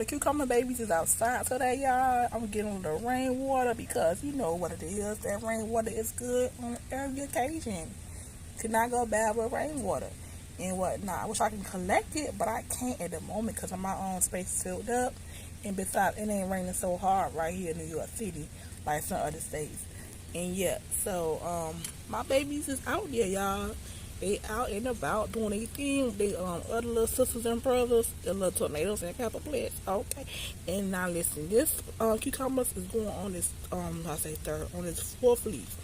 The cucumber babies is outside today, y'all. I'm getting the rainwater because you know what it is. That rainwater is good on every occasion. Could not go bad with rainwater and whatnot. I wish I can collect it, but I can't at the moment because my own space is filled up. And besides, it ain't raining so hard right here in New York City like some other states. And yeah, so my babies is out there, y'all. They out and about doing their thing. They other little sisters and brothers, the little tornadoes and pepper plants. Okay. And now listen, this cucumbers is going on this on its fourth leaf.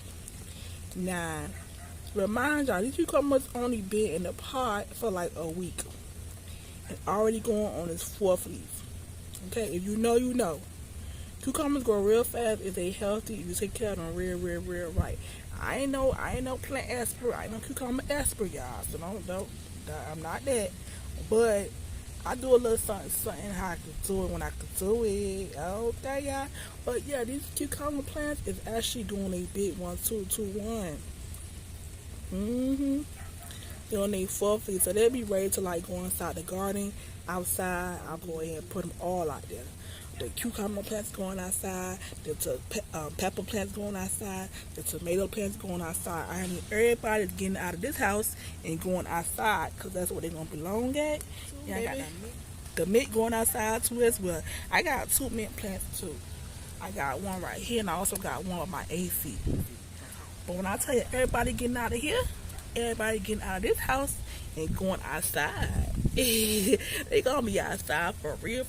Now remind y'all, these cucumbers only been in the pot for like a week. And already going on its fourth leaf. Okay, if you know, you know. Cucumbers grow real fast if they healthy. You take care of them real right. I ain't no plant expert. I ain't no cucumber expert, y'all. So don't I'm not that. But I do a little something how I can do it when I can do it. Okay, y'all. But yeah, these cucumber plants is actually doing a big 1, 2, 2, 1. They're on their fourth leaf, so they'll be ready to like go inside the garden. Outside, I'll go ahead and put them all out there. The cucumber plants going outside, the pepper plants going outside, the tomato plants going outside. I need everybody getting out of this house and going outside because that's where they're going to belong at. Yeah, I got the mint going outside too as well. I got 2 mint plants too. I got one right here and I also got one of my AC. But when I tell you everybody getting out of here, everybody getting out of this house and going outside. They gonna be outside for real.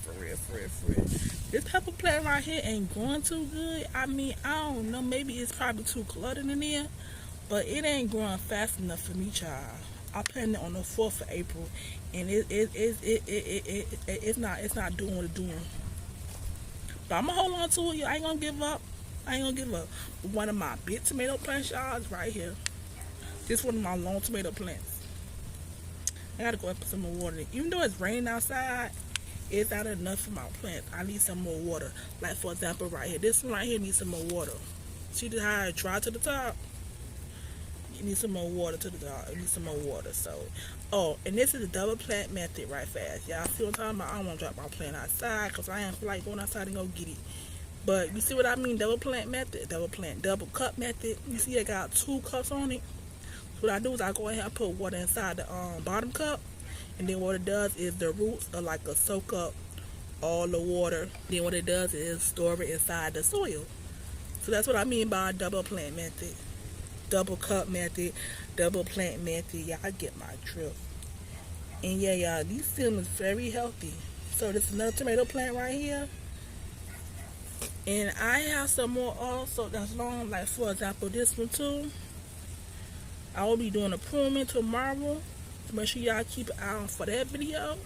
This pepper plant right here ain't growing too good. I mean, I don't know. Maybe it's probably too cluttered in there, but it ain't growing fast enough for me, child. I planted it on the 4th of April, and it's not doing what it's doing. But I'm gonna hold on to it. I ain't gonna give up. One of my big tomato plants, y'all, is right here. This one of my long tomato plants. I gotta go and put some more water in it. Even though it's raining outside, it's not enough for my plants. I need some more water. Like for example, right here. This one right here needs some more water. See how it dry to the top? You need some more water to the top. You need some more water. So, and this is the double plant method right fast. Y'all see what I'm talking about? I don't want to drop my plant outside because I ain't feel like going outside and go get it. But you see what I mean? Double plant method, double cup method. You see I got 2 cups on it. What I do is I go ahead and put water inside the bottom cup, and then what it does is the roots are like a soak up all the water. Then what it does is store it inside the soil. So that's what I mean by double plant method, double cup method, double plant method. Y'all get my drift. And yeah, y'all, these stems is very healthy. So this is another tomato plant right here. And I have some more also that's long, like for example this one too. I will be doing a pruning tomorrow. Make sure y'all keep an eye on for that video.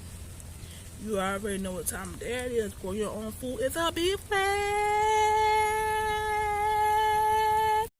You already know what time of day it is. Grow your own food. It's a big fan.